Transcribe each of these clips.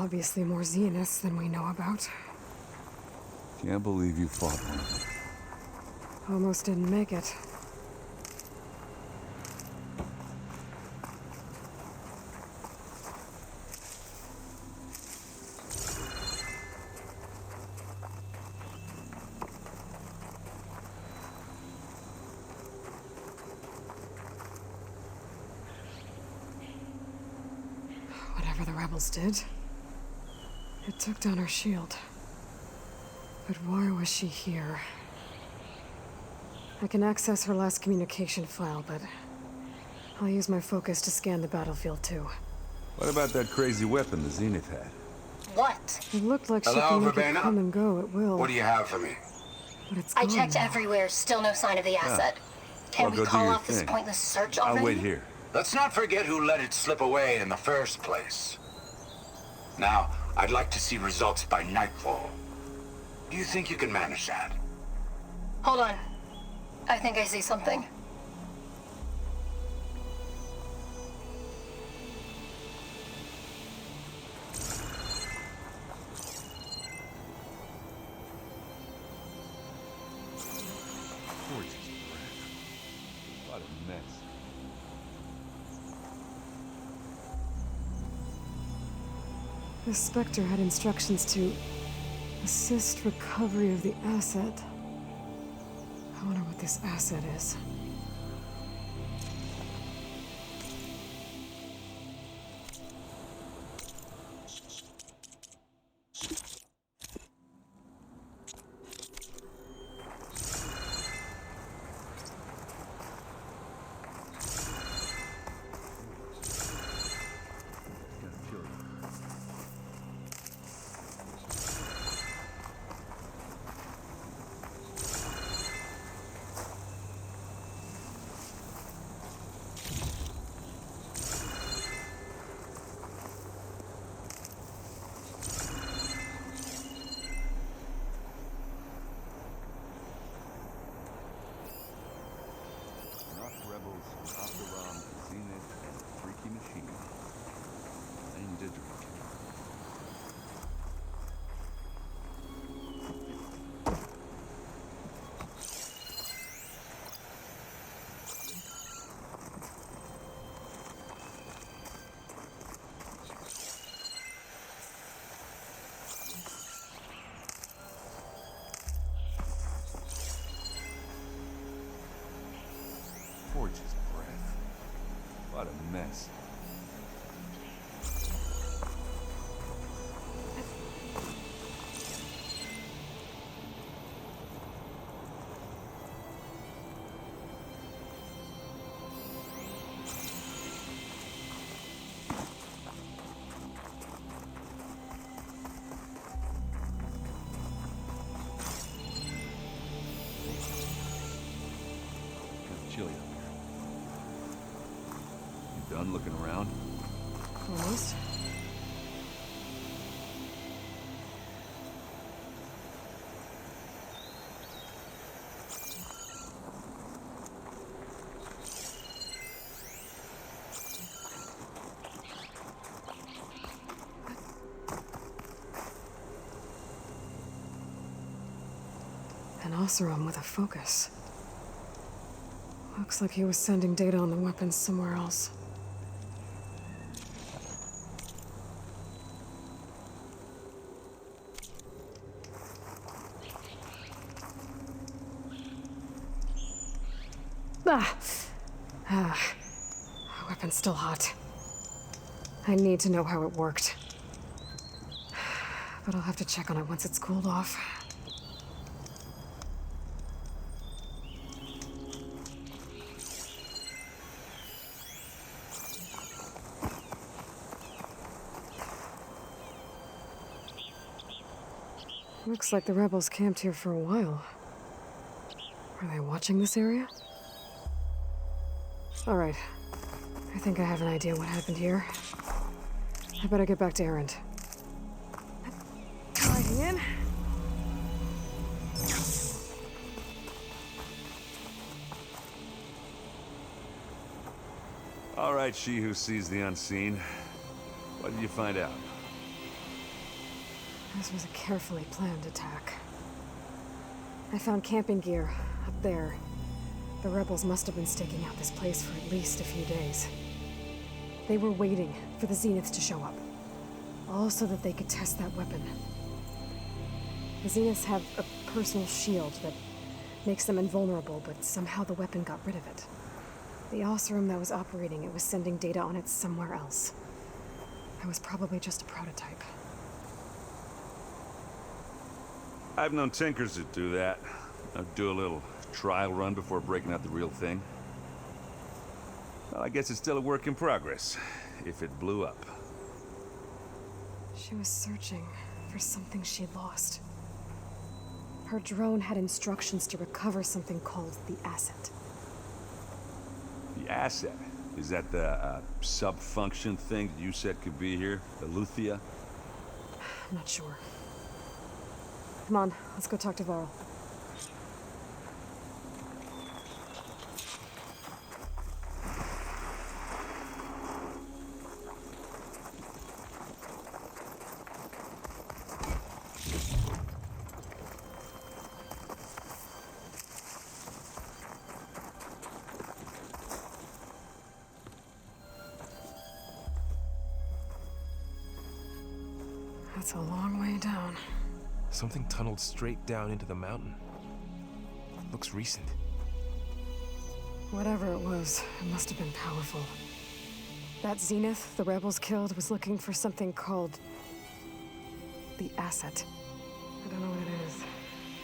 obviously more Zionists than we know about. Can't believe you fought one of them. Almost didn't make it. Whatever the rebels did, it took down her shield. But why was she here? I can access her last communication file, but I'll use my focus to scan the battlefield too. What about that crazy weapon the Zenith had? What? It looked like she Hello, can make it Verbena? come and go at will. What do you have for me? But it's I gone checked now. everywhere, still no sign of the asset. Can Well, we go do call your off this thing. pointless search already? I'll wait here. Let's not forget who let it slip away in the first place. Now, I'd like to see results by nightfall. Do you think you can manage that? Hold on. I think I see something. Gorgeous breath. What a mess. The Spectre had instructions to assist recovery of the asset. I wonder what this asset is. Gorgeous breath. What a mess. Kind of chilly up here. Done looking around? Almost. An Oseram with a focus. Looks like he was sending data on the weapons somewhere else. Weapon's still hot. I need to know how it worked. But I'll have to check on it once it's cooled off. Looks like the rebels camped here for a while. Are they watching this area? All right. I think I have an idea what happened here. I better get back to Erend. Sliding in. All right, she who sees the unseen. What did you find out? This was a carefully planned attack. I found camping gear up there. The rebels must have been staking out this place for at least a few days. They were waiting for the Zeniths to show up, all so that they could test that weapon. The Zeniths have a personal shield that makes them invulnerable, but somehow the weapon got rid of it. The Oseram that was operating it was sending data on it somewhere else. It was probably just a prototype. I've known tinkers that do that. I'd do a little trial run before breaking out the real thing. Well, I guess it's still a work in progress, if it blew up. She was searching for something she'd lost. Her drone had instructions to recover something called the asset. The asset? Is that the sub-function thing that you said could be here? The Luthia? I'm not sure. Come on, let's go talk to Varl. That's a long way down. Something tunneled straight down into the mountain. Looks recent. Whatever it was, it must have been powerful. That Zenith the rebels killed was looking for something called the asset. I don't know what it is,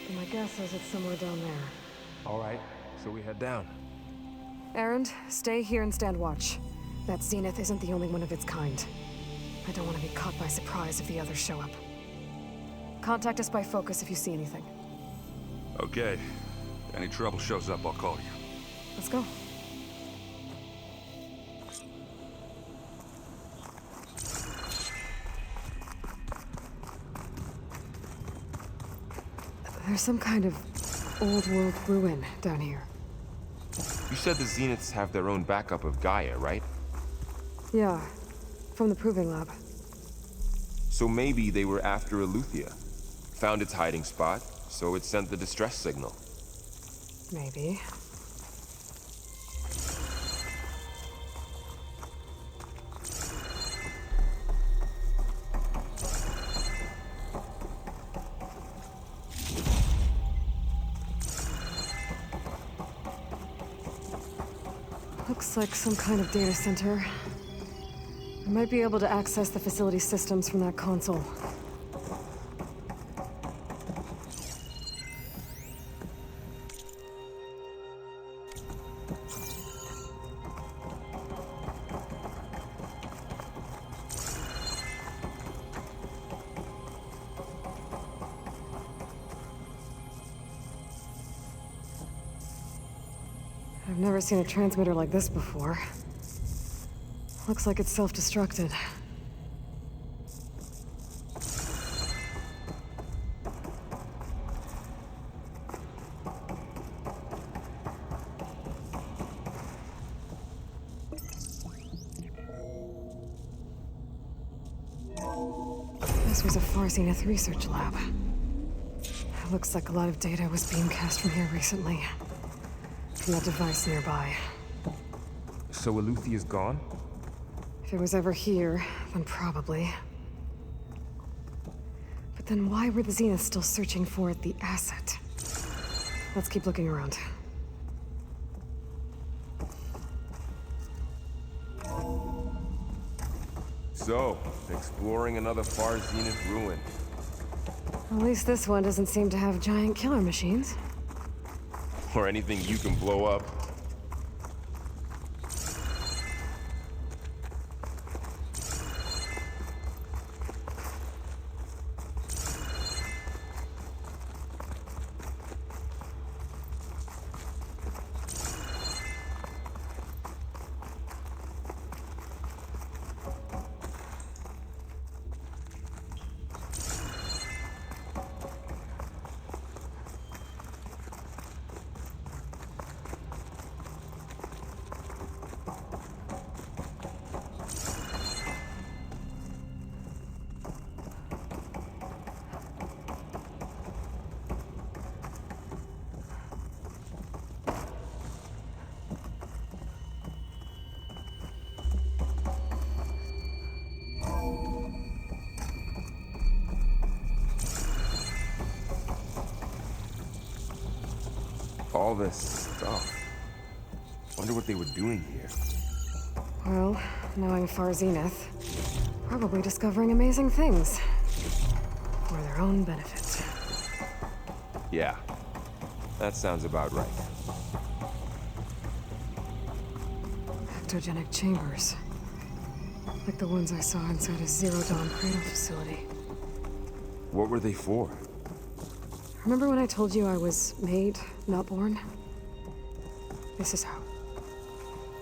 but my guess is it's somewhere down there. All right, so we head down. Erend, stay here and stand watch. That Zenith isn't the only one of its kind. I don't want to be caught by surprise if the others show up. Contact us by focus if you see anything. Okay. If any trouble shows up, I'll call you. Let's go. There's some kind of old-world ruin down here. You said the Zeniths have their own backup of Gaia, right? Yeah, from the Proving Lab. So maybe they were after Eleuthia. Found its hiding spot, so it sent the distress signal. Maybe. Looks like some kind of data center. I might be able to access the facility systems from that console. I've never seen a transmitter like this before. Looks like it's self-destructed. This was a Far Zenith research lab. It looks like a lot of data was beamcast from here recently. From that device nearby. So Eleuthia's gone? If it was ever here, then probably. But then why were the Zeniths still searching for the asset? Let's keep looking around. So, exploring another Far Zenith ruin. At least this one doesn't seem to have giant killer machines. Or anything you can blow up. all this stuff. Wonder what they were doing here. Well, knowing Far Zenith, probably discovering amazing things. For their own benefit. Yeah, that sounds about right. Ectogenic chambers. Like the ones I saw inside a Zero Dawn cradle facility. What were they for? Remember when I told you I was made, not born? This is how.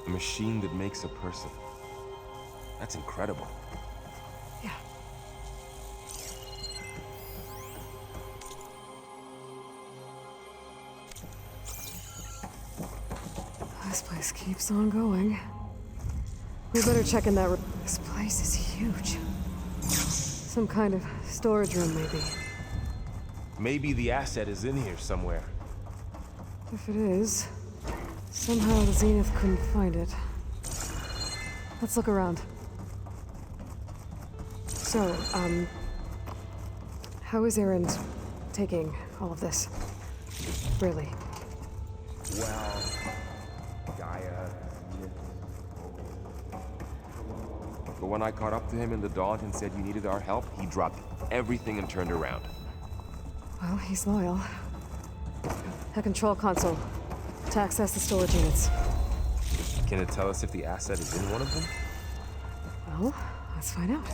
A machine that makes a person. That's incredible. Yeah. This place keeps on going. We better check in that room. This place is huge. Some kind of storage room, maybe. Maybe the asset is in here somewhere. If it is, somehow the Zenith couldn't find it. Let's look around. So, how is Erend taking all of this? Really? Well, Gaia... But when I caught up to him in the dawn and said you needed our help, he dropped everything and turned around. Well, he's loyal. A control console to access the storage units. Can it tell us if the asset is in one of them? Well, let's find out.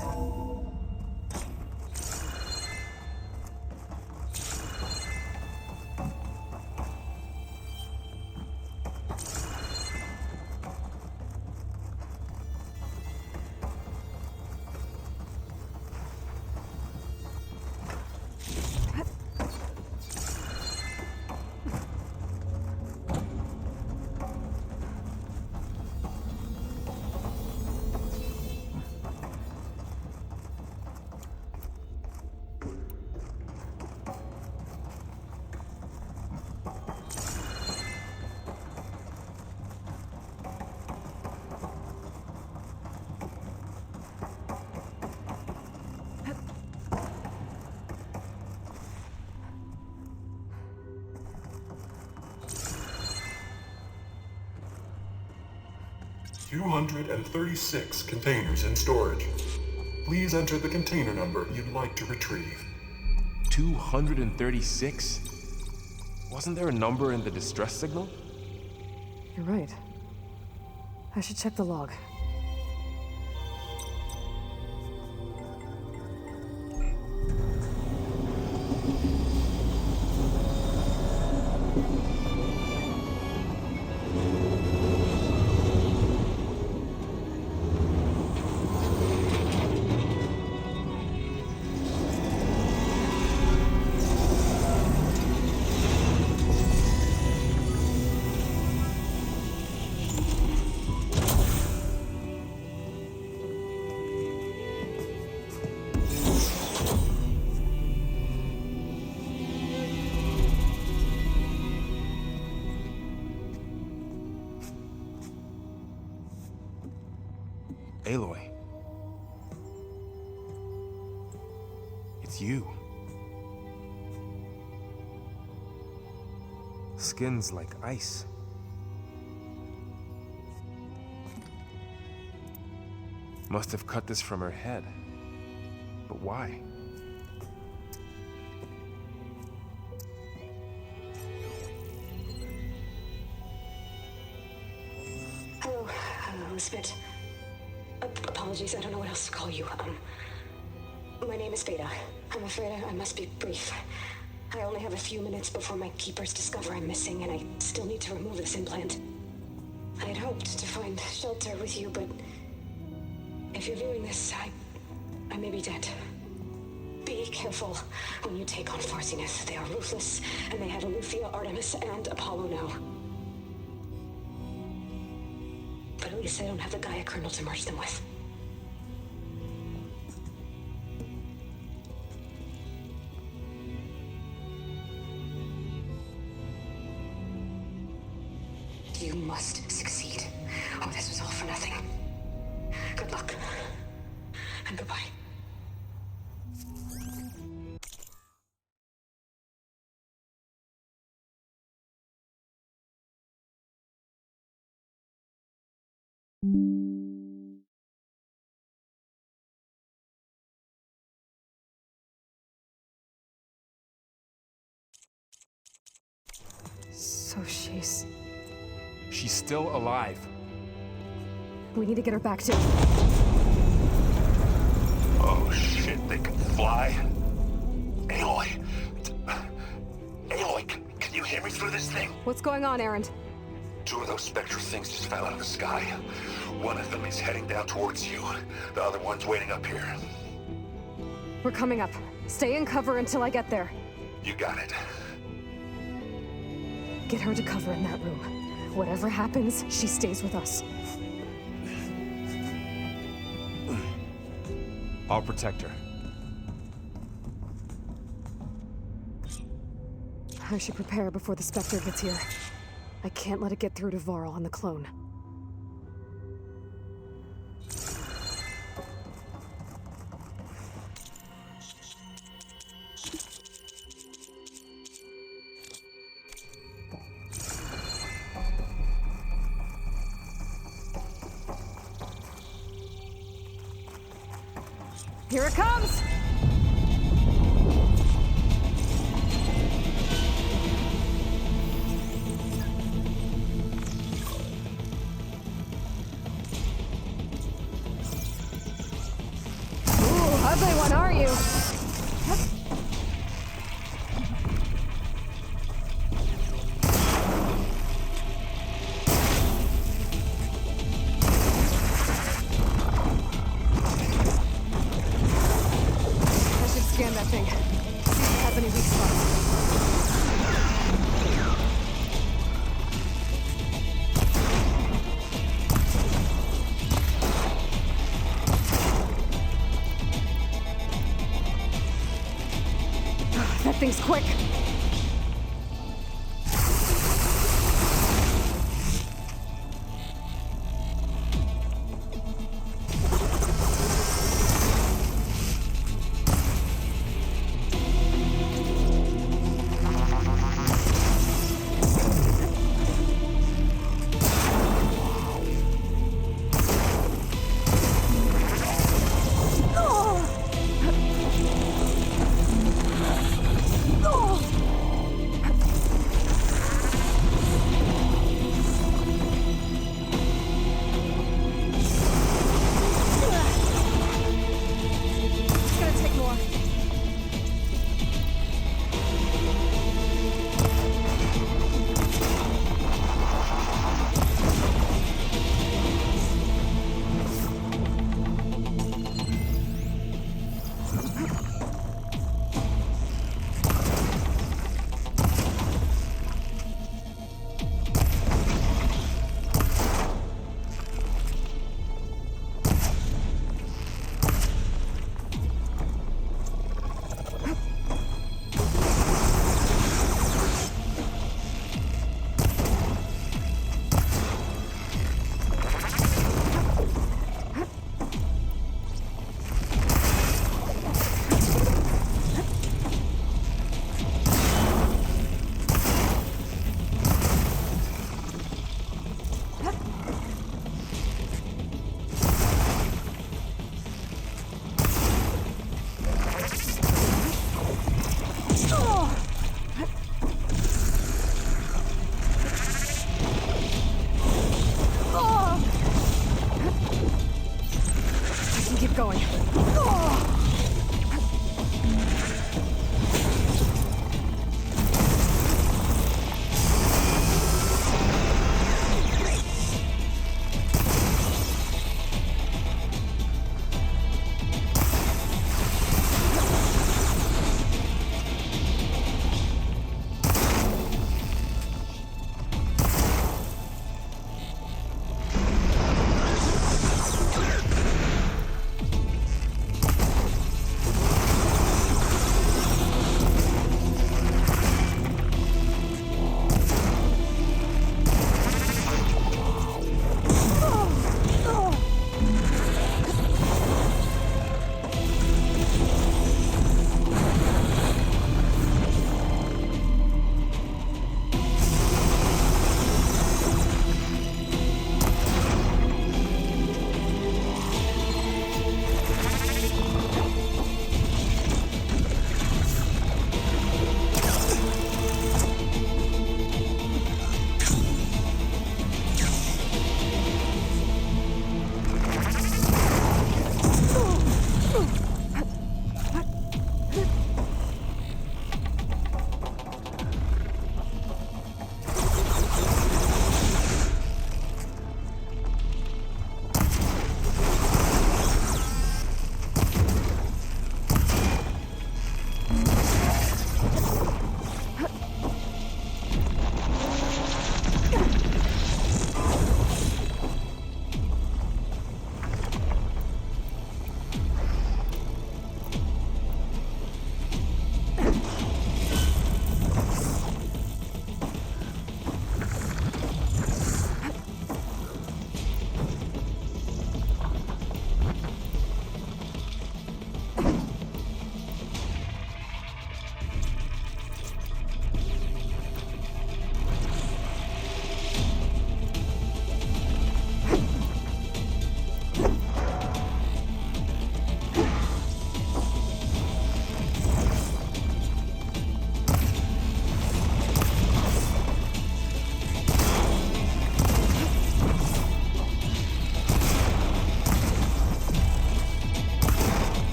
$236 containers in storage. Please enter the container number you'd like to retrieve. 236? Wasn't there a number in the distress signal? You're right. I should check the log. Aloy. It's you. Skin's like ice. Must have cut this from her head. But why? Hello, Elizabeth. Apologies, I don't know what else to call you. My name is Veda. I'm afraid I must be brief. I only have a few minutes before my keepers discover I'm missing, and I still need to remove this implant. I had hoped to find shelter with you, but if you're viewing this, I may be dead. Be careful when you take on Far Zenith. They are ruthless, and they have Eleuthia, Artemis, and Apollo now. But at least I don't have the Gaia kernel to merge them with. You must succeed, or this was all for nothing. Good luck, and goodbye. So she's... She's still alive. We need to get her back to... Oh shit, they can fly? Aloy! Aloy, can you hear me through this thing? What's going on, Erend? 2 of those spectral things just fell out of the sky. One of them is heading down towards you. The other one's waiting up here. We're coming up. Stay in cover until I get there. You got it. Get her to cover in that room. Whatever happens, she stays with us. I'll protect her. I should prepare before the Spectre gets here. I can't let it get through to Varl on the clone. Here it comes! Ooh, ugly one, are you? Scan that thing. See if it has any weak spots. That thing's quick.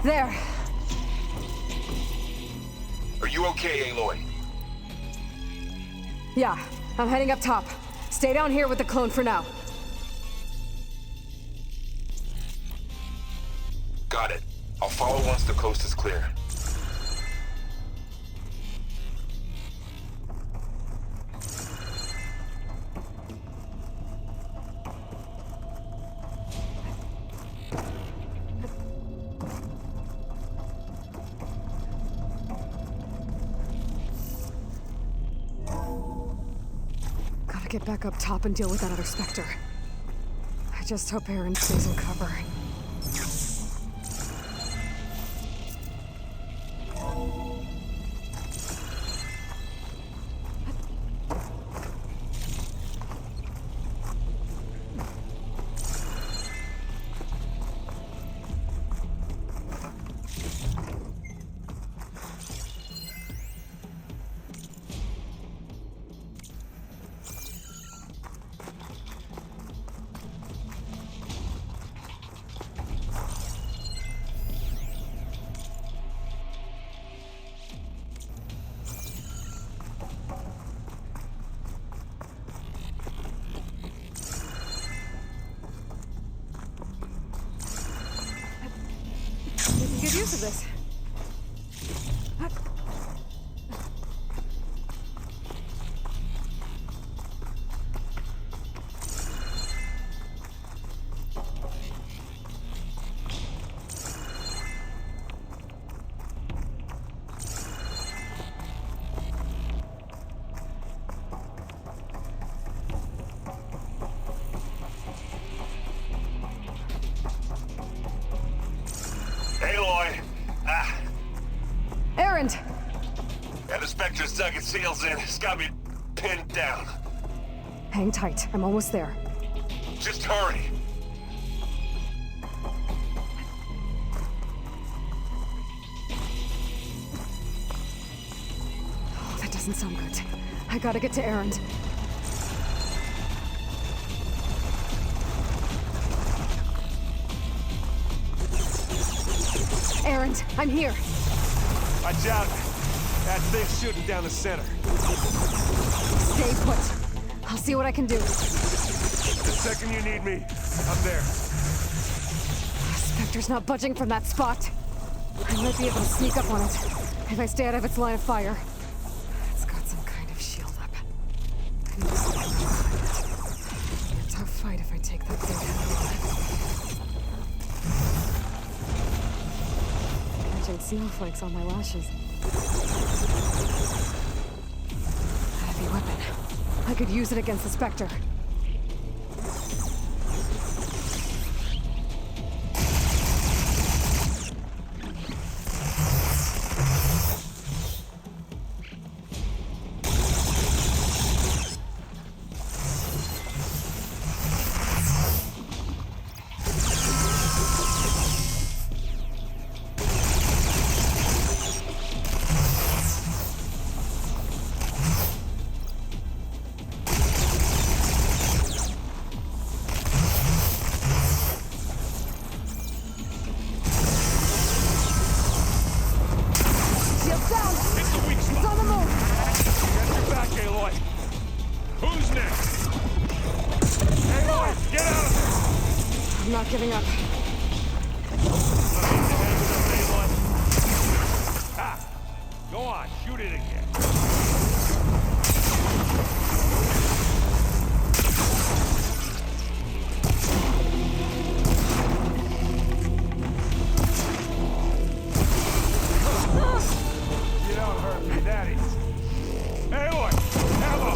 There. Are you okay, Aloy? Yeah, I'm heading up top. Stay down here with the clone for now. Got it. I'll follow once the coast is clear. Gotta get back up top and deal with that other Spectre. I just hope Aaron stays in cover. Good use of this. Aloy! Errand! Yeah, the Spectre's dug its heels in. It's got me pinned down. Hang tight. I'm almost there. Just hurry. Oh, that doesn't sound good. I gotta get to Errand. Errand, I'm here. Watch out. That thing's shooting down the center. Stay put. I'll see what I can do. The second you need me, I'm there. Spectre's not budging from that spot. I might be able to sneak up on it if I stay out of its line of fire. It's got some kind of shield up. I need to see if I can find it. It's a tough fight if I take that thing head on. Catching snowflakes on my lashes. A heavy weapon. I could use it against the Spectre. I'm not giving up. Go on, shoot it again. You don't hurt me that easy. Hey, boy, ammo!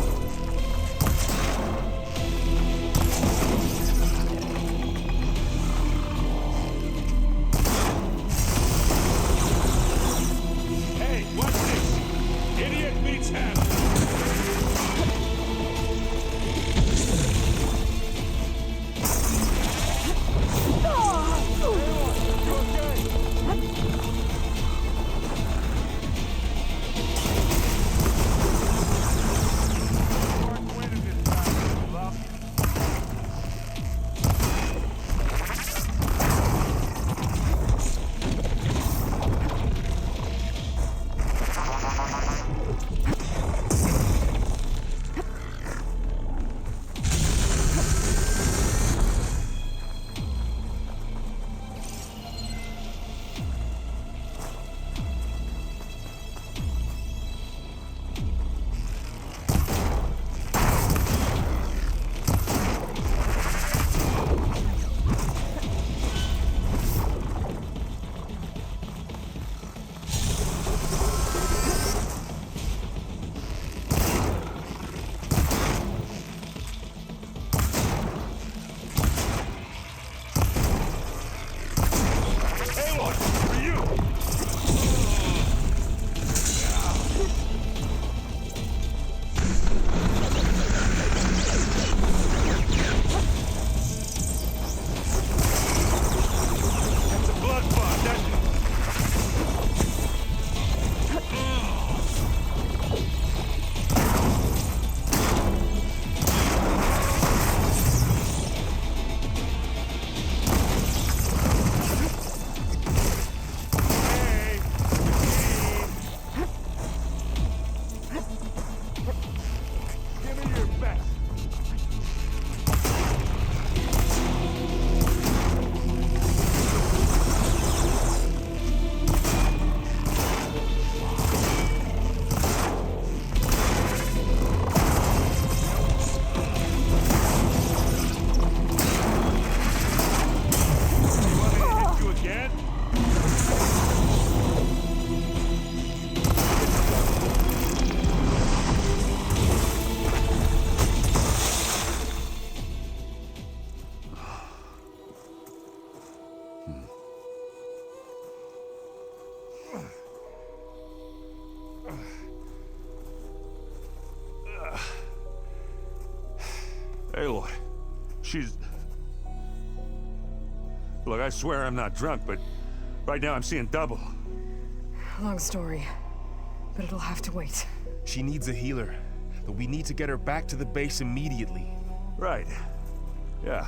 she's... Look, I swear I'm not drunk, but right now I'm seeing double. Long story, but it'll have to wait. She needs a healer, but we need to get her back to the base immediately. Right. Yeah.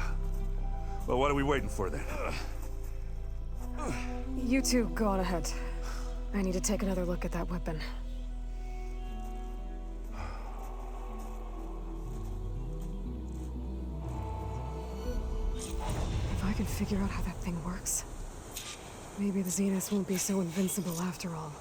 Well, what are we waiting for then? You two, go on ahead. I need to take another look at that weapon. If I can figure out how that thing works, maybe the Zeniths won't be so invincible after all.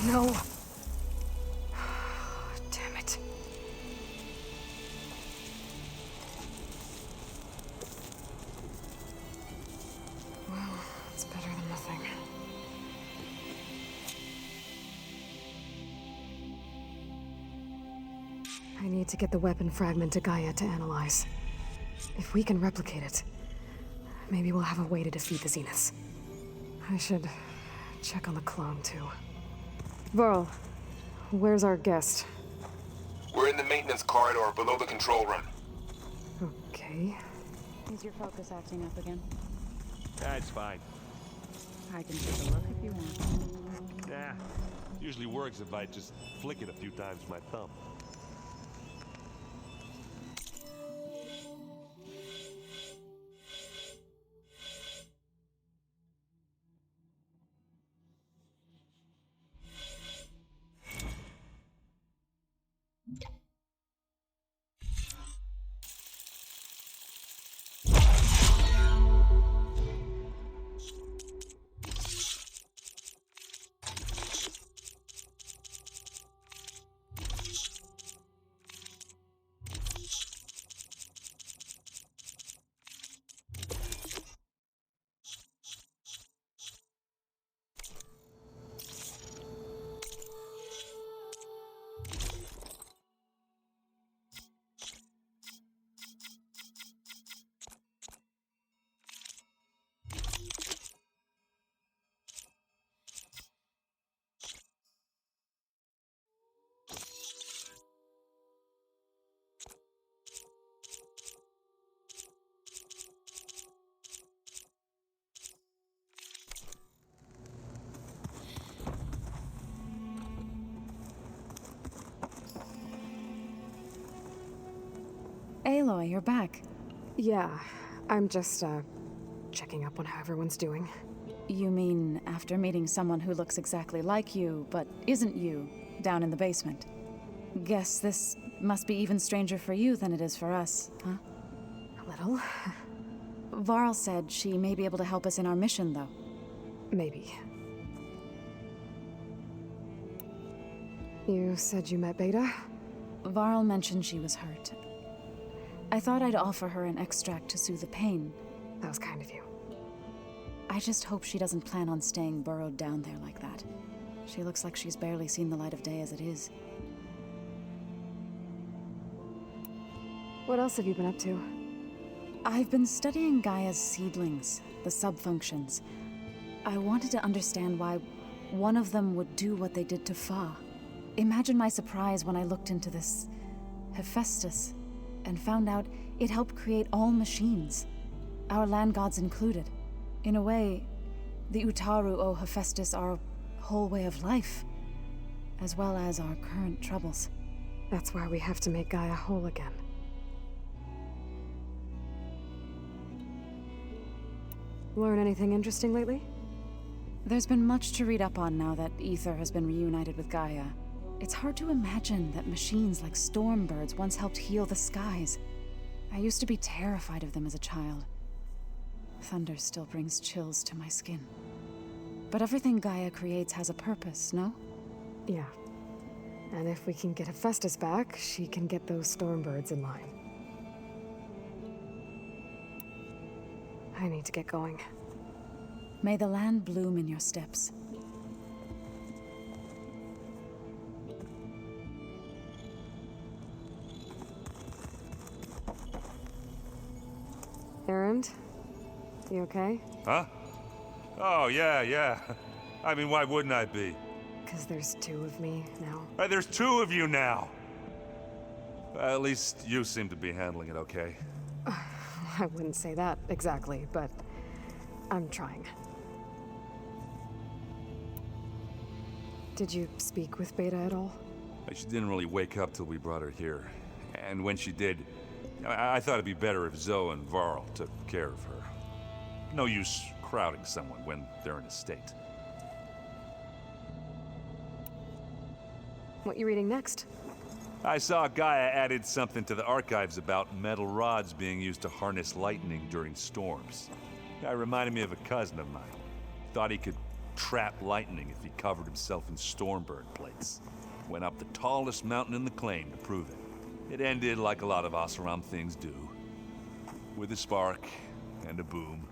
No. Damn it. Well, it's better than nothing. I need to get the weapon fragment to Gaia to analyze. If we can replicate it, maybe we'll have a way to defeat the Zeniths. I should check on the clone, too. Varl, where's our guest? We're in the maintenance corridor below the control room. Okay. Is your focus acting up again? That's fine. I can take a look if you want. Nah. Usually works if I just flick it a few times with my thumb. Aloy, you're back. Yeah, I'm just, checking up on how everyone's doing. You mean after meeting someone who looks exactly like you, but isn't you, down in the basement? Guess this must be even stranger for you than it is for us, huh? A little. Varl said she may be able to help us in our mission, though. Maybe. You said you met Beta? Varl mentioned she was hurt. I thought I'd offer her an extract to soothe the pain. That was kind of you. I just hope she doesn't plan on staying burrowed down there like that. She looks like she's barely seen the light of day as it is. What else have you been up to? I've been studying Gaia's seedlings, the subfunctions. I wanted to understand why one of them would do what they did to Fa. Imagine my surprise when I looked into this Hephaestus and found out it helped create all machines, our land gods included. In a way, the Utaru owe Hephaestus our whole way of life, as well as our current troubles. That's why we have to make Gaia whole again. Learn anything interesting lately? There's been much to read up on now that Ether has been reunited with Gaia. It's hard to imagine that machines like stormbirds once helped heal the skies. I used to be terrified of them as a child. Thunder still brings chills to my skin. But everything Gaia creates has a purpose, no? Yeah. And if we can get Hephaestus back, she can get those stormbirds in line. I need to get going. May the land bloom in your steps. Errand? You okay? Huh? Oh, yeah. I mean, why wouldn't I be? Because there's two of me now. There's two of you now! At least you seem to be handling it okay. I wouldn't say that exactly, but I'm trying. Did you speak with Beta at all? She didn't really wake up till we brought her here. And when she did, I thought it'd be better if Zoe and Varl took care of her. No use crowding someone when they're in a state. What you reading next? I saw Gaia added something to the archives about metal rods being used to harness lightning during storms. Guy reminded me of a cousin of mine. Thought he could trap lightning if he covered himself in stormbird plates. Went up the tallest mountain in the claim to prove it. It ended like a lot of Oseram things do. With a spark and a boom.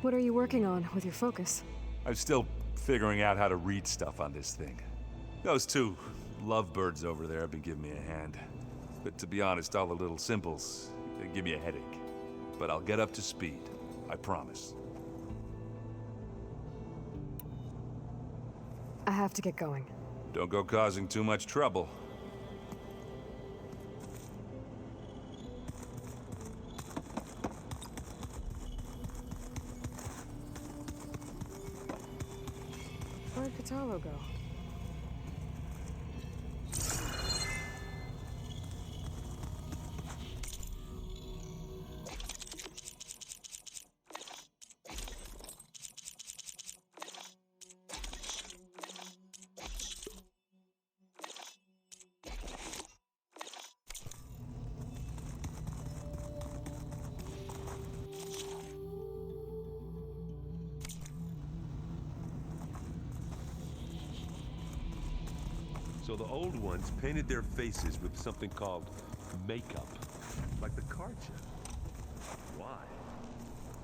What are you working on with your focus? I'm still figuring out how to read stuff on this thing. Those two lovebirds over there have been giving me a hand. But to be honest, all the little symbols, they give me a headache. But I'll get up to speed, I promise. I have to get going. Don't go causing too much trouble. Where'd Kataro go? So the old ones painted their faces with something called makeup, like the card show. Why?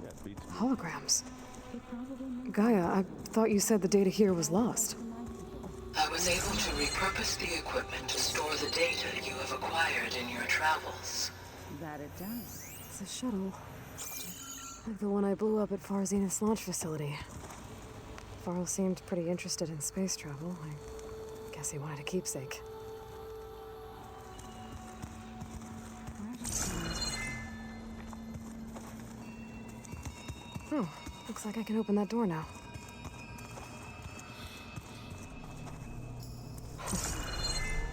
Yeah, it beats me. Holograms. Gaia, I thought you said the data here was lost. I was able to repurpose the equipment to store the data you have acquired in your travels. That it does. It's a shuttle. Like the one I blew up at Far Zenith's launch facility. Varl seemed pretty interested in space travel. I guess he wanted a keepsake. Oh, looks like I can open that door now.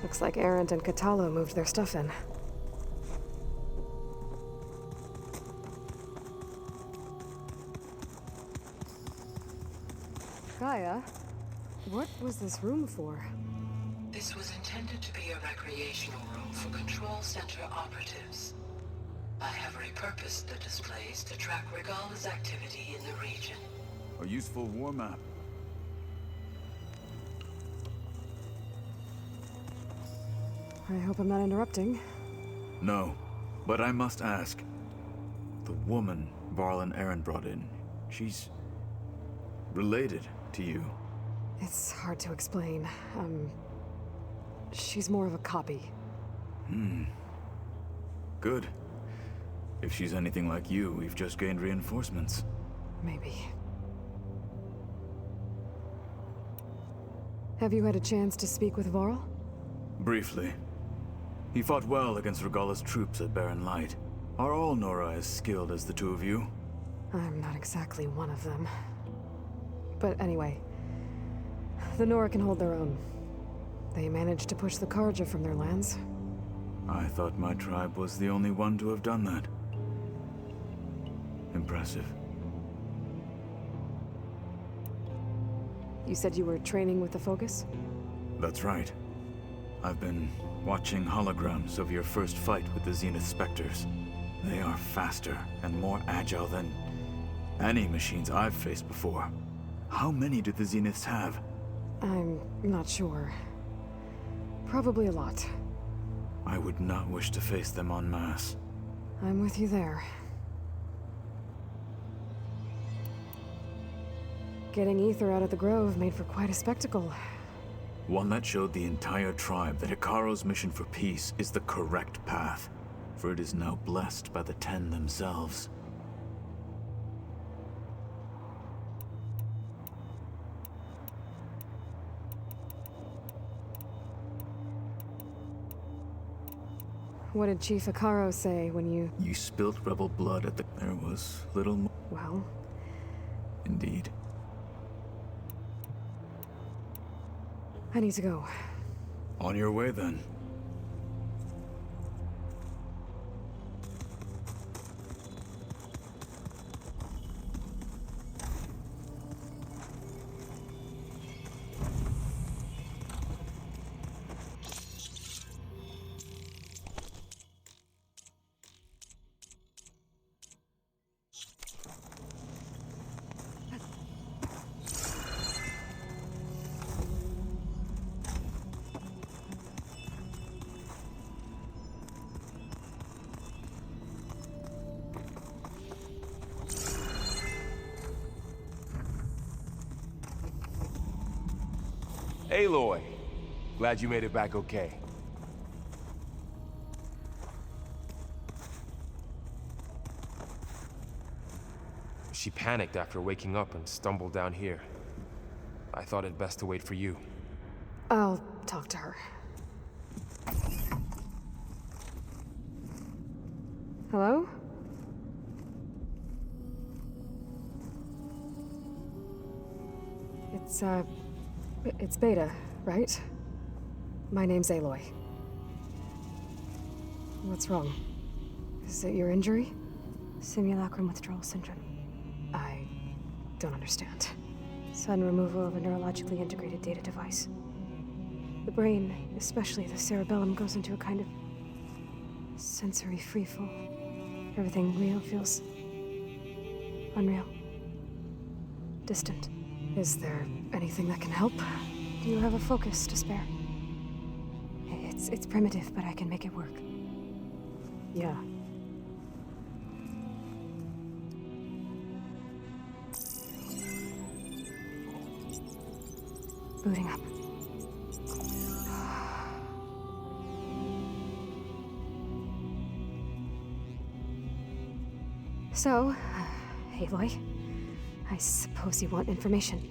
Looks like Errant and Katalo moved their stuff in. Gaia, what was this room for? This was intended to be a recreational room for Control Center operatives. I have repurposed the displays to track Regala's activity in the region. A useful war map. I hope I'm not interrupting. No, but I must ask. The woman Varl and Aaron brought in, she's related to you. It's hard to explain. She's more of a copy. Good. If she's anything like you, we've just gained reinforcements. Maybe. Have you had a chance to speak with Varl? Briefly. He fought well against Regala's troops at Barren Light. Are all Nora as skilled as the two of you? I'm not exactly one of them. But anyway, The Nora can hold their own. They managed to push the Karja from their lands. I thought my tribe was the only one to have done that. Impressive. You said you were training with the Focus? That's right. I've been watching holograms of your first fight with the Zenith Spectres. They are faster and more agile than any machines I've faced before. How many do the Zeniths have? I'm not sure. Probably a lot. I would not wish to face them en masse. I'm with you there. Getting Ether out of the Grove made for quite a spectacle. One that showed the entire tribe that Hikaru's mission for peace is the correct path, for it is now blessed by the Ten themselves. What did Chief Hikaru say when you... You spilt rebel blood at the... There was little more... Well... Indeed. I need to go. On your way, then. Aloy, glad you made it back okay. She panicked after waking up and stumbled down here. I thought it best to wait for you. I'll talk to her. Hello? It's Beta, right? My name's Aloy. What's wrong? Is it your injury? Simulacrum withdrawal syndrome. I don't understand. Sudden removal of a neurologically integrated data device. The brain, especially the cerebellum, goes into a kind of sensory freefall. Everything real feels unreal. Distant. Is there anything that can help? Do you have a focus to spare? It's primitive, but I can make it work. Yeah. Booting up. So, Aloy, I suppose you want information.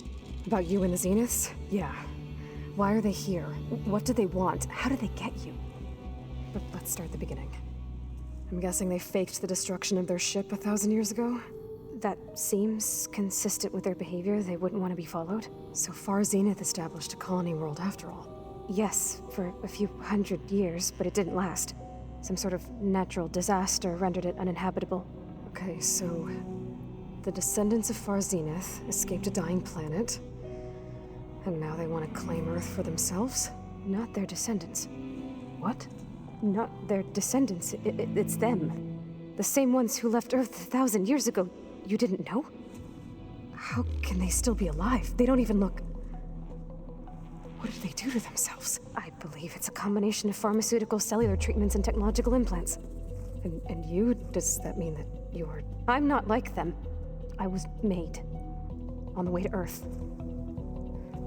About you and the Zeniths? Yeah. Why are they here? What do they want? How did they get you? But let's start at the beginning. I'm guessing they faked the destruction of their ship 1,000 years ago? That seems consistent with their behavior. They wouldn't want to be followed. So far, Zenith established a colony world after all. Yes, for a few hundred years, but it didn't last. Some sort of natural disaster rendered it uninhabitable. Okay, so... the descendants of Far Zenith escaped a dying planet, and now they want to claim Earth for themselves? Not their descendants. What? Not their descendants. It's them. The same ones who left Earth 1,000 years ago. You didn't know? How can they still be alive? They don't even look... What did they do to themselves? I believe it's a combination of pharmaceutical, cellular treatments, and technological implants. And you? Does that mean that you're... I'm not like them. I was made. On the way to Earth.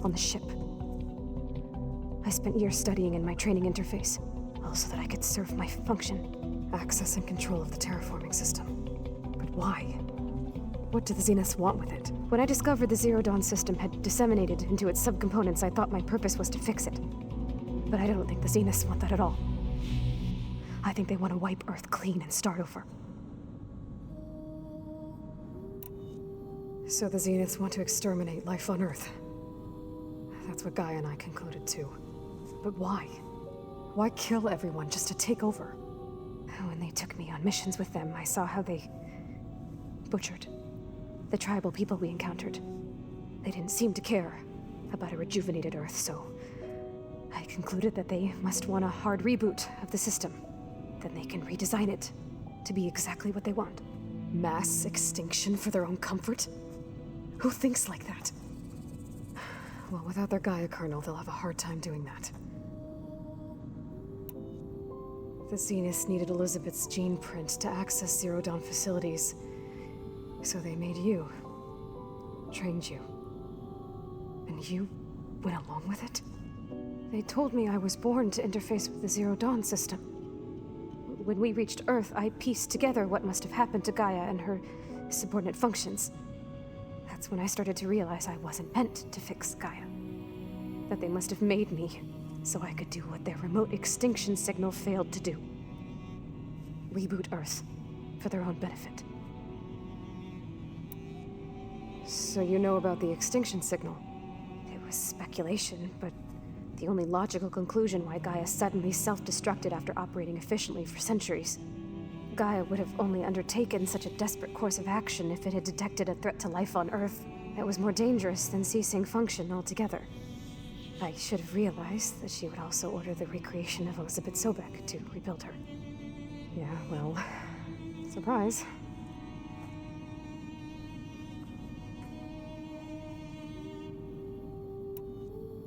On the ship. I spent years studying in my training interface, all so that I could serve my function. Access and control of the terraforming system. But why? What do the Zeniths want with it? When I discovered the Zero Dawn system had disseminated into its subcomponents, I thought my purpose was to fix it. But I don't think the Zeniths want that at all. I think they want to wipe Earth clean and start over. So the Zeniths want to exterminate life on Earth. That's what Gaia and I concluded too. But why? Why kill everyone just to take over? When they took me on missions with them, I saw how they butchered the tribal people we encountered. They didn't seem to care about a rejuvenated Earth, so I concluded that they must want a hard reboot of the system. Then they can redesign it to be exactly what they want. Mass extinction for their own comfort? Who thinks like that? Well, without their Gaia kernel, they'll have a hard time doing that. The Zeniths needed Elizabeth's gene print to access Zero Dawn facilities. So they made you. Trained you. And you went along with it? They told me I was born to interface with the Zero Dawn system. When we reached Earth, I pieced together what must have happened to Gaia and her subordinate functions. That's when I started to realize I wasn't meant to fix Gaia. That they must have made me so I could do what their remote extinction signal failed to do. Reboot Earth for their own benefit. So you know about the extinction signal? It was speculation, but the only logical conclusion why Gaia suddenly self-destructed after operating efficiently for centuries. Gaia would have only undertaken such a desperate course of action if it had detected a threat to life on Earth that was more dangerous than ceasing function altogether. I should have realized that she would also order the recreation of Elizabeth Sobek to rebuild her. Yeah, well, surprise.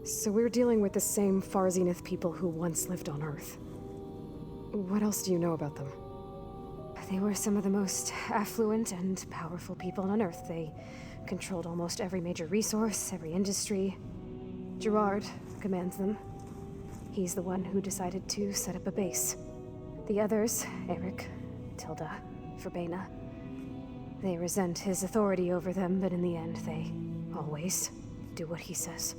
So we're dealing with the same Far Zenith people who once lived on Earth. What else do you know about them? They were some of the most affluent and powerful people on Earth. They controlled almost every major resource, every industry. Gerard commands them. He's the one who decided to set up a base. The others, Eric, Tilda, Verbena, they resent his authority over them, but in the end, they always do what he says.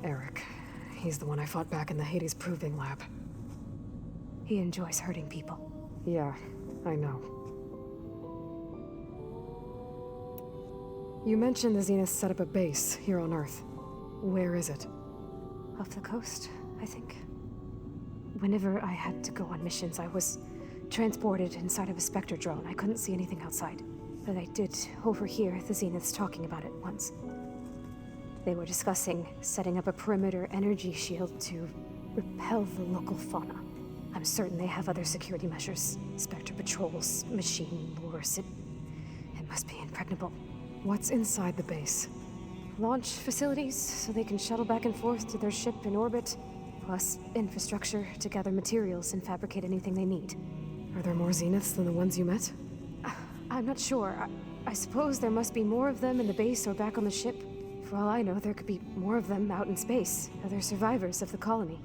Eric. He's the one I fought back in the Hades Proving Lab. He enjoys hurting people. Yeah, I know. You mentioned the Zeniths set up a base here on Earth. Where is it? Off the coast, I think. Whenever I had to go on missions, I was transported inside of a Spectre drone. I couldn't see anything outside. But I did overhear the Zeniths talking about it once. They were discussing setting up a perimeter energy shield to repel the local fauna. I'm certain they have other security measures. Spectre patrols, machine lures. It must be impregnable. What's inside the base? Launch facilities, so they can shuttle back and forth to their ship in orbit. Plus infrastructure to gather materials and fabricate anything they need. Are there more Zeniths than the ones you met? I'm not sure. I suppose there must be more of them in the base or back on the ship. For all I know, there could be more of them out in space, other survivors of the colony.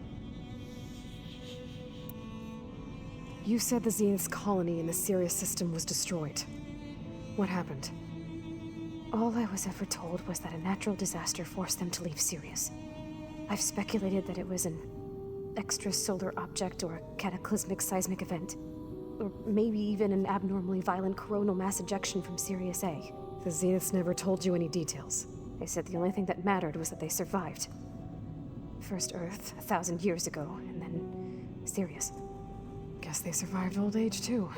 You said the Zenith's colony in the Sirius system was destroyed. What happened? All I was ever told was that a natural disaster forced them to leave Sirius. I've speculated that it was an extrasolar object or a cataclysmic seismic event. Or maybe even an abnormally violent coronal mass ejection from Sirius A. The Zeniths never told you any details. They said the only thing that mattered was that they survived. First Earth, 1,000 years ago, and then Sirius. Guess they survived old age, too.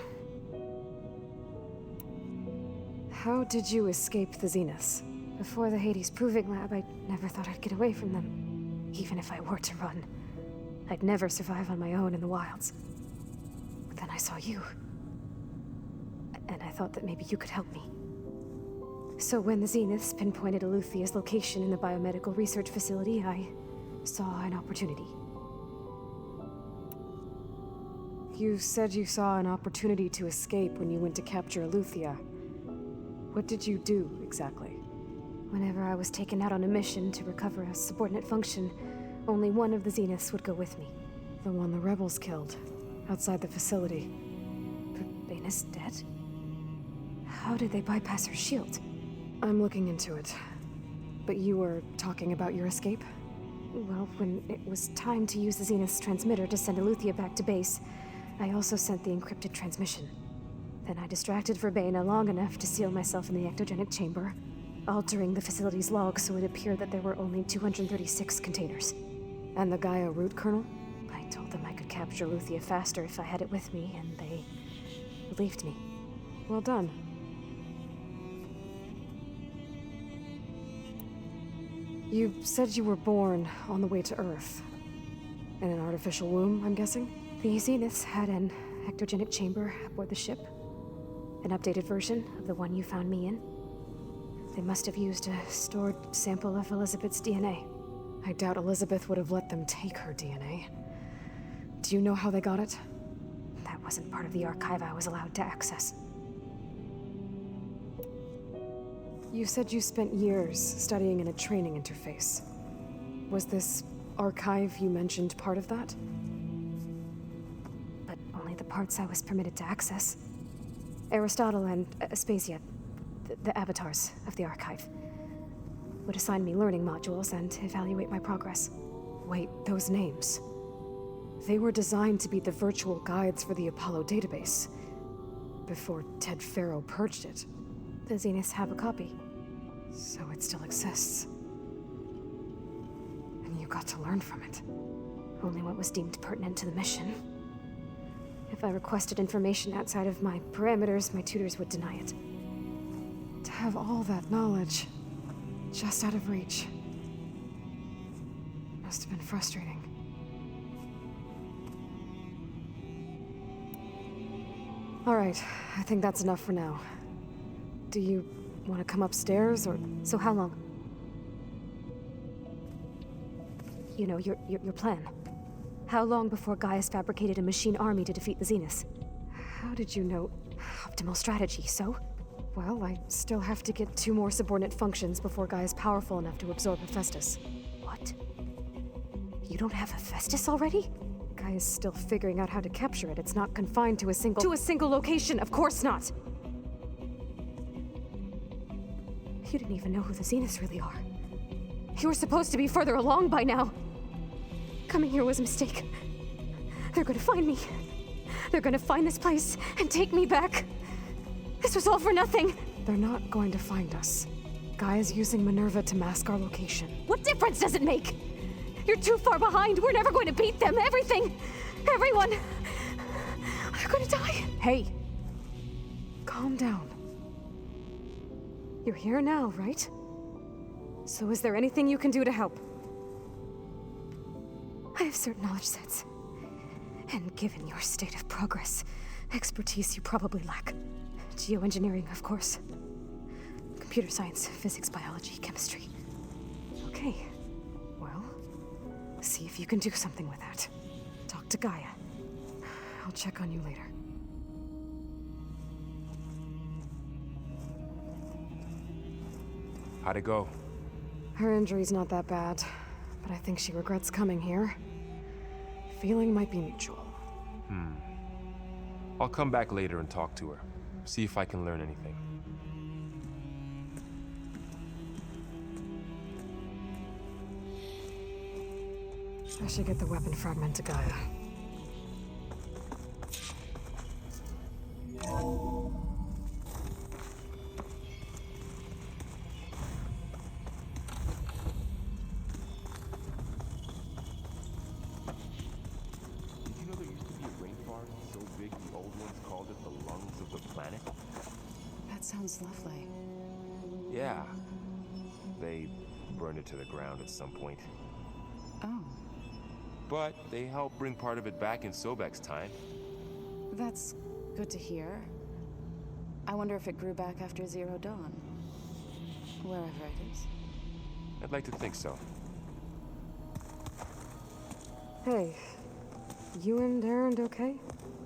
How did you escape the Zeniths? Before the Hades Proving Lab, I never thought I'd get away from them. Even if I were to run, I'd never survive on my own in the wilds. But then I saw you. And I thought that maybe you could help me. So when the Zeniths pinpointed Eluthia's location in the biomedical research facility, I saw an opportunity. You said you saw an opportunity to escape when you went to capture Eluthia. What did you do, exactly? Whenever I was taken out on a mission to recover a subordinate function, only one of the Zeniths would go with me. The one the rebels killed, outside the facility. Verbena's dead? How did they bypass her shield? I'm looking into it. But you were talking about your escape? Well, when it was time to use the Zenith's transmitter to send Eluthia back to base, I also sent the encrypted transmission. Then I distracted Verbena long enough to seal myself in the ectogenic chamber, altering the facility's log so it appeared that there were only 236 containers. And the Gaia root kernel? I told them I could capture Luthia faster if I had it with me, and they believed me. Well done. You said you were born on the way to Earth. In an artificial womb, I'm guessing? The Zeniths had an ectogenic chamber aboard the ship. An updated version of the one you found me in. They must have used a stored sample of Elizabeth's DNA. I doubt Elizabeth would have let them take her DNA. Do you know how they got it? That wasn't part of the archive I was allowed to access. You said you spent years studying in a training interface. Was this archive you mentioned part of that? But only the parts I was permitted to access. Aristotle and Aspasia, the avatars of the archive, would assign me learning modules and evaluate my progress. Wait, those names. They were designed to be the virtual guides for the Apollo database, before Ted Farrow purged it. The Zeniths have a copy, so it still exists. And you got to learn from it. Only what was deemed pertinent to the mission. If I requested information outside of my parameters, my tutors would deny it. To have all that knowledge, just out of reach, must have been frustrating. All right, I think that's enough for now. Do you want to come upstairs, or... So how long? You know, your plan. How long before Gaius fabricated a machine army to defeat the Zeniths? How did you know? Optimal strategy, so? Well, I still have to get 2 more subordinate functions before Gaia's powerful enough to absorb Hephaestus. What? You don't have Hephaestus already? Gaia's still figuring out how to capture it. It's not confined to a single location, of course not! You didn't even know who the Zeniths really are. You were supposed to be further along by now. Coming here was a mistake. They're gonna find me. They're gonna find this place and take me back. This was all for nothing. They're not going to find us. Gaia's using Minerva to mask our location. What difference does it make? You're too far behind. We're never going to beat them. Everything. Everyone. They're gonna die. Hey. Calm down. You're here now, right? So is there anything you can do to help? I have certain knowledge sets. And given your state of progress, expertise you probably lack. Geoengineering, of course. Computer science, physics, biology, chemistry. Okay. Well, see if you can do something with that. Talk to Gaia. I'll check on you later. How'd it go? Her injury's not that bad, but I think she regrets coming here. Feeling might be mutual. I'll come back later and talk to her. See if I can learn anything. I should get the weapon fragment to Gaia. Sounds lovely. Yeah. They burned it to the ground at some point. Oh. But they helped bring part of it back in Sobek's time. That's good to hear. I wonder if it grew back after Zero Dawn. Wherever it is. I'd like to think so. Hey, you and Aaron okay?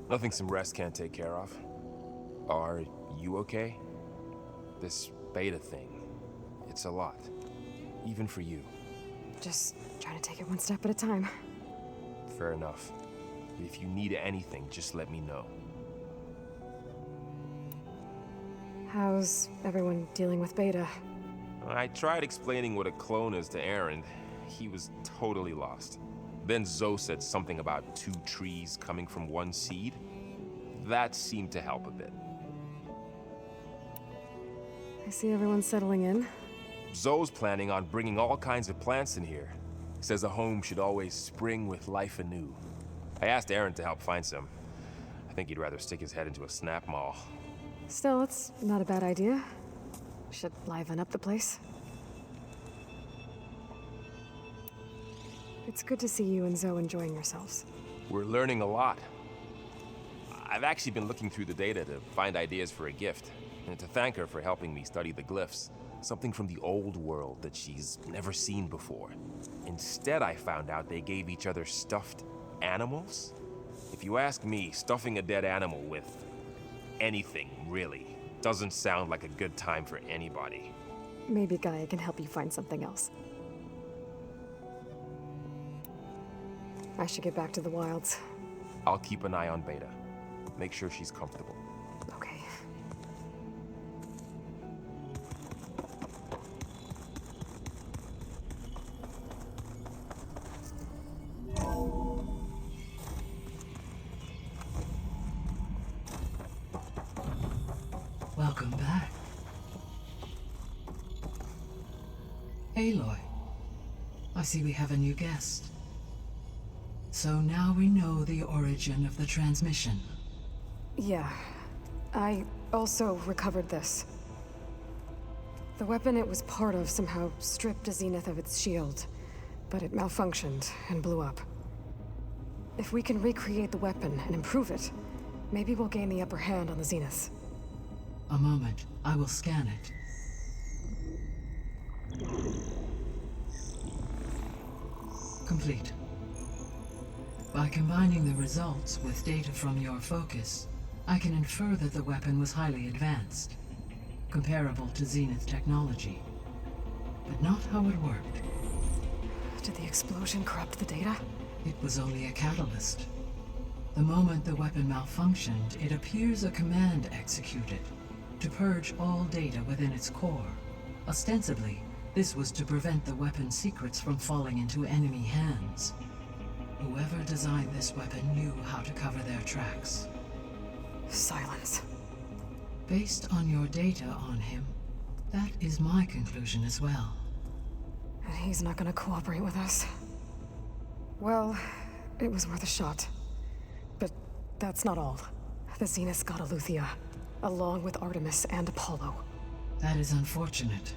Nothing some rest can't take care of. Are you okay? This beta thing, it's a lot. Even for you. Just trying to take it one step at a time. Fair enough. If you need anything, just let me know. How's everyone dealing with beta? I tried explaining what a clone is to Aaron. He was totally lost. Then Zoe said something about 2 trees coming from 1 seed. That seemed to help a bit. I see everyone's settling in. Zoe's planning on bringing all kinds of plants in here. Says a home should always spring with life anew. I asked Aaron to help find some. I think he'd rather stick his head into a snap mall. Still, it's not a bad idea. Should liven up the place. It's good to see you and Zoe enjoying yourselves. We're learning a lot. I've actually been looking through the data to find ideas for a gift, and to thank her for helping me study the glyphs. Something from the old world that she's never seen before. Instead, I found out they gave each other stuffed animals. If you ask me, stuffing a dead animal with anything, really, doesn't sound like a good time for anybody. Maybe Gaia can help you find something else. I should get back to the wilds. I'll keep an eye on Beta. Make sure she's comfortable. Okay. Welcome back. Aloy, I see we have a new guest. So now we know the origin of the transmission. Yeah. I also recovered this. The weapon it was part of somehow stripped a Zenith of its shield, but it malfunctioned and blew up. If we can recreate the weapon and improve it, maybe we'll gain the upper hand on the Zeniths. A moment, I will scan it. Complete. By combining the results with data from your focus, I can infer that the weapon was highly advanced, comparable to Zenith technology, but not how it worked. Did the explosion corrupt the data? It was only a catalyst. The moment the weapon malfunctioned, it appears a command executed to purge all data within its core. Ostensibly, this was to prevent the weapon's secrets from falling into enemy hands. Whoever designed this weapon knew how to cover their tracks. Silence. Based on your data on him, that is my conclusion as well. And he's not gonna cooperate with us. Well, it was worth a shot. But that's not all. The Zeniths got Aletheia, along with Artemis and Apollo. That is unfortunate.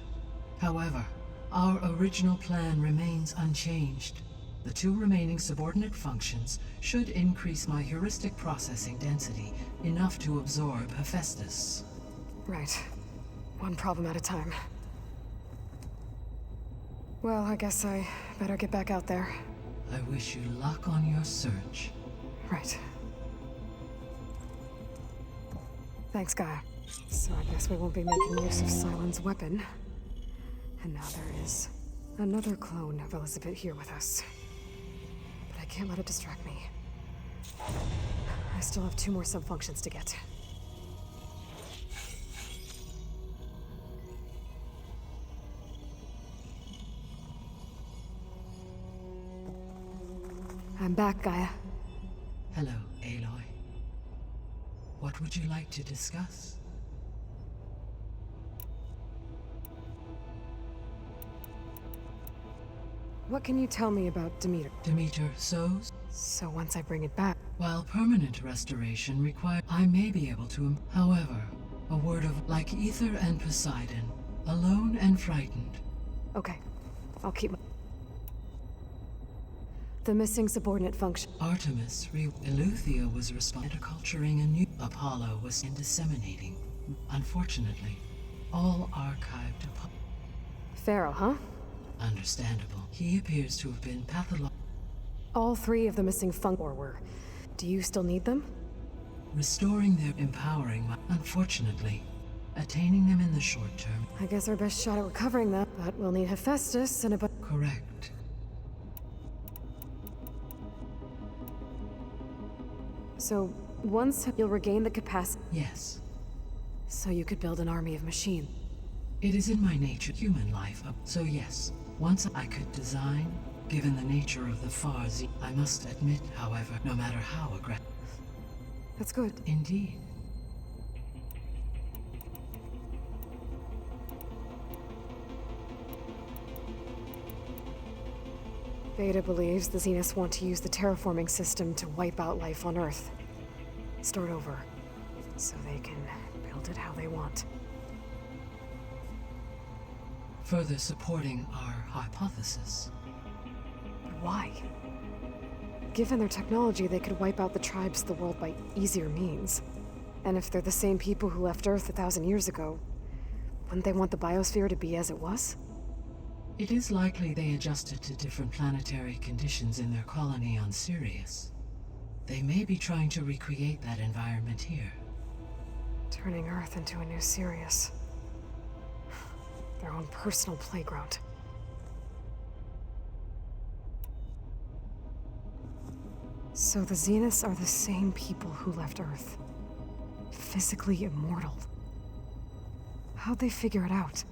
However, our original plan remains unchanged. The two remaining subordinate functions should increase my heuristic processing density enough to absorb Hephaestus. Right. One problem at a time. Well, I guess I better get back out there. I wish you luck on your search. Right. Thanks, Gaia. So I guess we won't be making use of Cylon's weapon. And now there is another clone of Elizabeth here with us. But I can't let it distract me. I still have 2 more subfunctions to get. I'm back, Gaia. Hello, Aloy. What would you like to discuss? What can you tell me about Demeter? Demeter sows? So once I bring it back... While permanent restoration requires... I may be able to... However, a word of like Ether and Poseidon, alone and frightened. Okay. I'll keep my... The missing subordinate function. Artemis, Aletheia was responsible for culturing a new... Apollo was in disseminating. Unfortunately, all archived Apollo. Pharaoh, huh? Understandable. He appears to have been pathological. All 3 of the missing were. Do you still need them? Restoring their empowering, unfortunately. Attaining them in the short term. I guess our best shot at recovering them, but we'll need Hephaestus and a Correct. So, once you'll regain the capacity... Yes. So you could build an army of machines. It is in my nature, human life, so yes. Once I could design, given the nature of the Farzi, I must admit, however, no matter how aggressive. That's good. Indeed. Beta believes the Zeniths want to use the terraforming system to wipe out life on Earth. Start over, so they can build it how they want. Further supporting our hypothesis. But why? Given their technology, they could wipe out the tribes of the world by easier means. And if they're the same people who left Earth 1,000 years ago, wouldn't they want the biosphere to be as it was? It is likely they adjusted to different planetary conditions in their colony on Sirius. They may be trying to recreate that environment here. Turning Earth into a new Sirius. Their own personal playground. So the Zeniths are the same people who left Earth. Physically immortal. How'd they figure it out?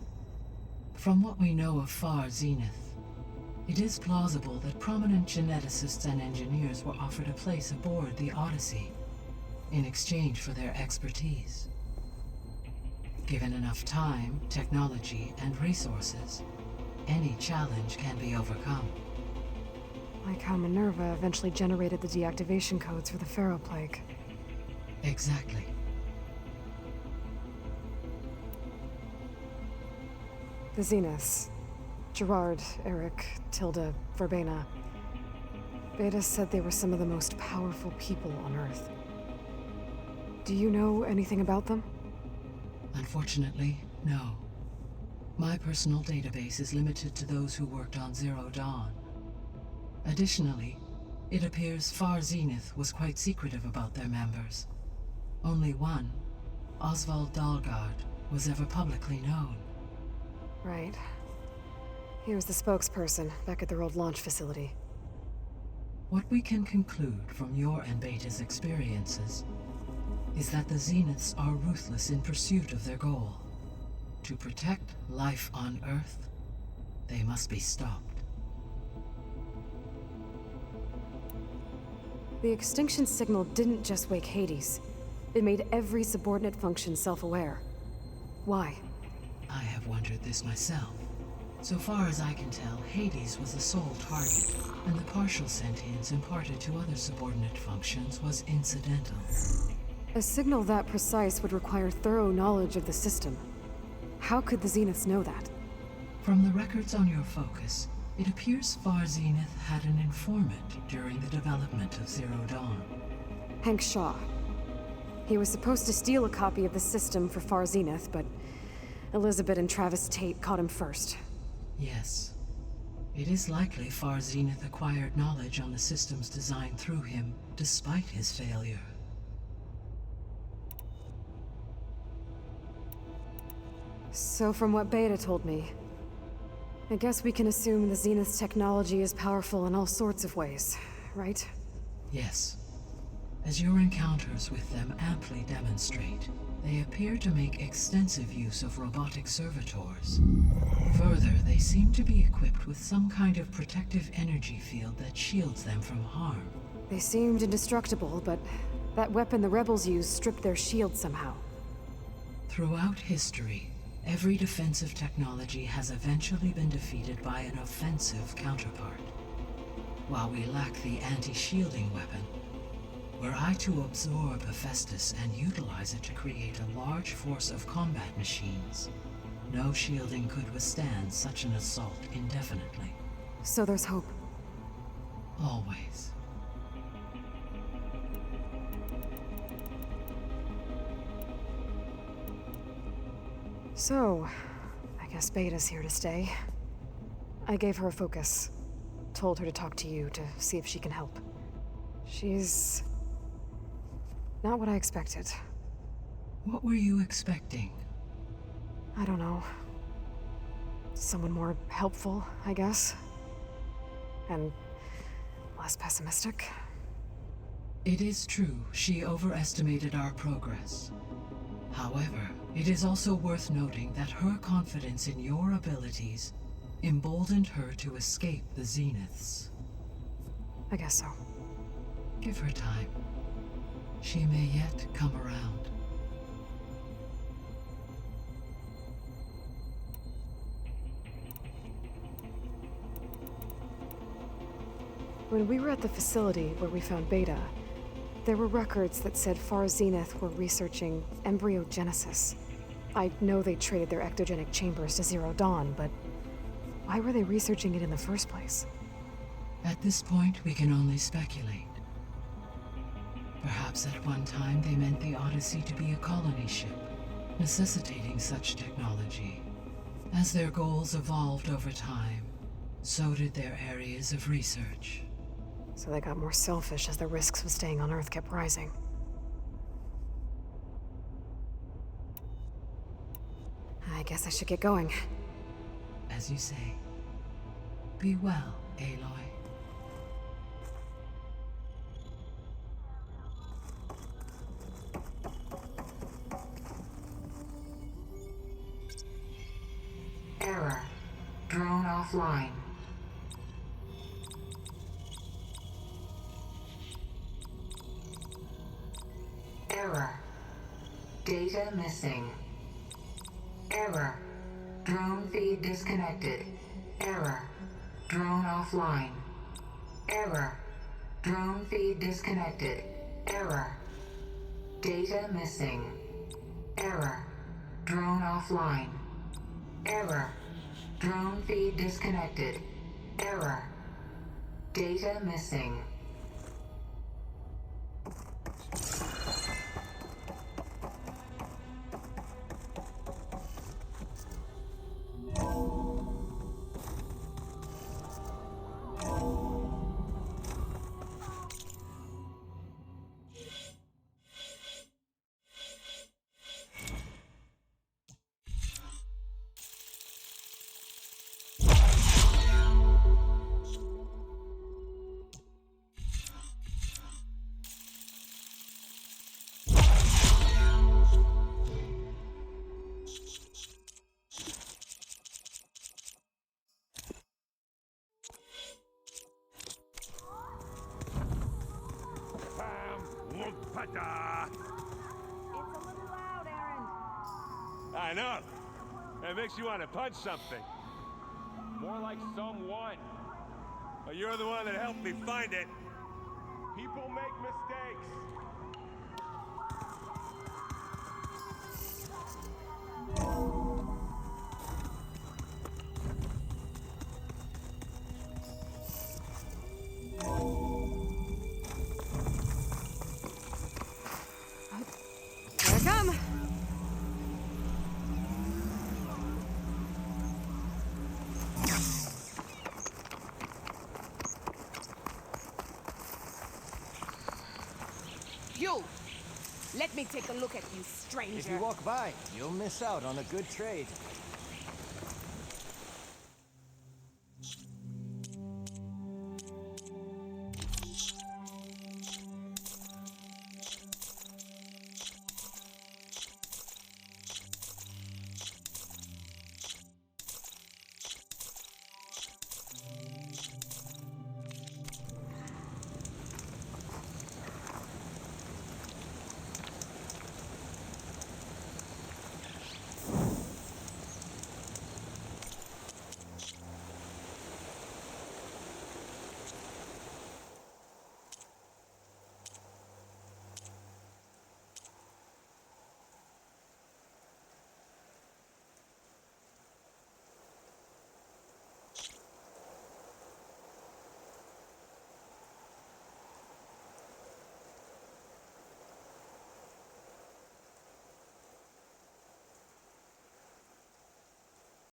From what we know of Far Zenith, it is plausible that prominent geneticists and engineers were offered a place aboard the Odyssey in exchange for their expertise. Given enough time, technology, and resources, any challenge can be overcome. Like how Minerva eventually generated the deactivation codes for the Pharaoh Plague. Exactly. The Zeniths. Gerard, Eric, Tilda, Verbena. Beta said they were some of the most powerful people on Earth. Do you know anything about them? Unfortunately, no. My personal database is limited to those who worked on Zero Dawn. Additionally, it appears Far Zenith was quite secretive about their members. Only one, Oswald Dahlgard, was ever publicly known. Right. He was the spokesperson back at their old launch facility. What we can conclude from your and Beta's experiences is that the Zeniths are ruthless in pursuit of their goal. To protect life on Earth, they must be stopped. The extinction signal didn't just wake Hades. It made every subordinate function self-aware. Why? I have wondered this myself. So far as I can tell, Hades was the sole target, and the partial sentience imparted to other subordinate functions was incidental. A signal that precise would require thorough knowledge of the system. How could the Zeniths know that? From the records on your focus, it appears Far Zenith had an informant during the development of Zero Dawn. Hank Shaw. He was supposed to steal a copy of the system for Far Zenith, but Elizabeth and Travis Tate caught him first. Yes. It is likely Far Zenith acquired knowledge on the systems designed through him, despite his failure. So from what Beta told me, I guess we can assume the Zenith's technology is powerful in all sorts of ways, right? Yes. As your encounters with them amply demonstrate, they appear to make extensive use of robotic servitors. Further, they seem to be equipped with some kind of protective energy field that shields them from harm. They seemed indestructible, but that weapon the rebels used stripped their shield somehow. Throughout history, every defensive technology has eventually been defeated by an offensive counterpart. While we lack the anti-shielding weapon, were I to absorb Hephaestus and utilize it to create a large force of combat machines, no shielding could withstand such an assault indefinitely. So there's hope. Always. So, I guess Beta's here to stay. I gave her a focus. Told her to talk to you to see if she can help. She's not what I expected. What were you expecting? I don't know. Someone more helpful, I guess. And less pessimistic. It is true, she overestimated our progress. However, it is also worth noting that her confidence in your abilities emboldened her to escape the Zeniths. I guess so. Give her time. She may yet come around. When we were at the facility where we found Beta, there were records that said Far Zenith were researching embryogenesis. I know they traded their ectogenic chambers to Zero Dawn, but why were they researching it in the first place? At this point, we can only speculate. Perhaps at one time they meant the Odyssey to be a colony ship, necessitating such technology. As their goals evolved over time, so did their areas of research. So they got more selfish as the risks of staying on Earth kept rising. I guess I should get going. As you say. Be well, Aloy. Error. Drone offline. Error. Data missing. Error. Drone feed disconnected. Error. Drone offline. Error. Drone feed disconnected. Error. Data missing. Error. Drone offline. Error. Drone feed disconnected. Error. Data missing. It's a little loud, Aaron. I know. It makes you want to punch something. More like someone. But you're the one that helped me find it. People make mistakes. Here I come! You! Let me take a look at you, stranger. If you walk by, you'll miss out on a good trade.